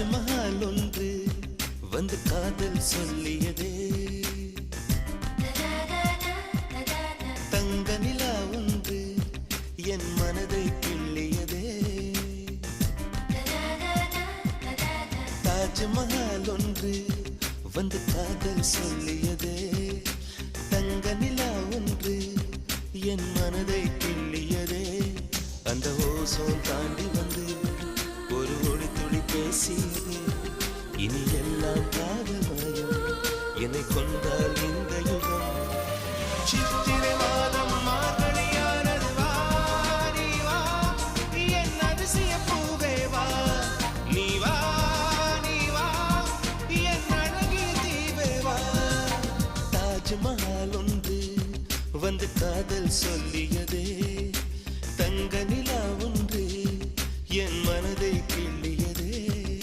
தாஜ்மஹால் ஒன்று வந்து காதல் சொல்லியதே, தங்க நிலா ஒன்று என் மனதை கிள்ளியதே. தாஜ்மஹால் ஒன்று வந்து காதல் சொல்லியதே, தங்க நிலா ஒன்று என் மனதை கிள்ளியதே. அந்த ஓசோன் தாண்டி வந்து ஒரு ஒளி துளி பேசியதே, இனி எல்லாம் காதல் மயம், என்னை கொண்டால் இந்த யுகம். சித்திரை மாதம் மார்கழியானது, வா நீ வா என் அதிசய பூவே வா, நீ வா நீ வா என் அழகிய தீவே வா. தாஜ்மஹால் ஒன்று வந்து காதல் சொல்லியதே.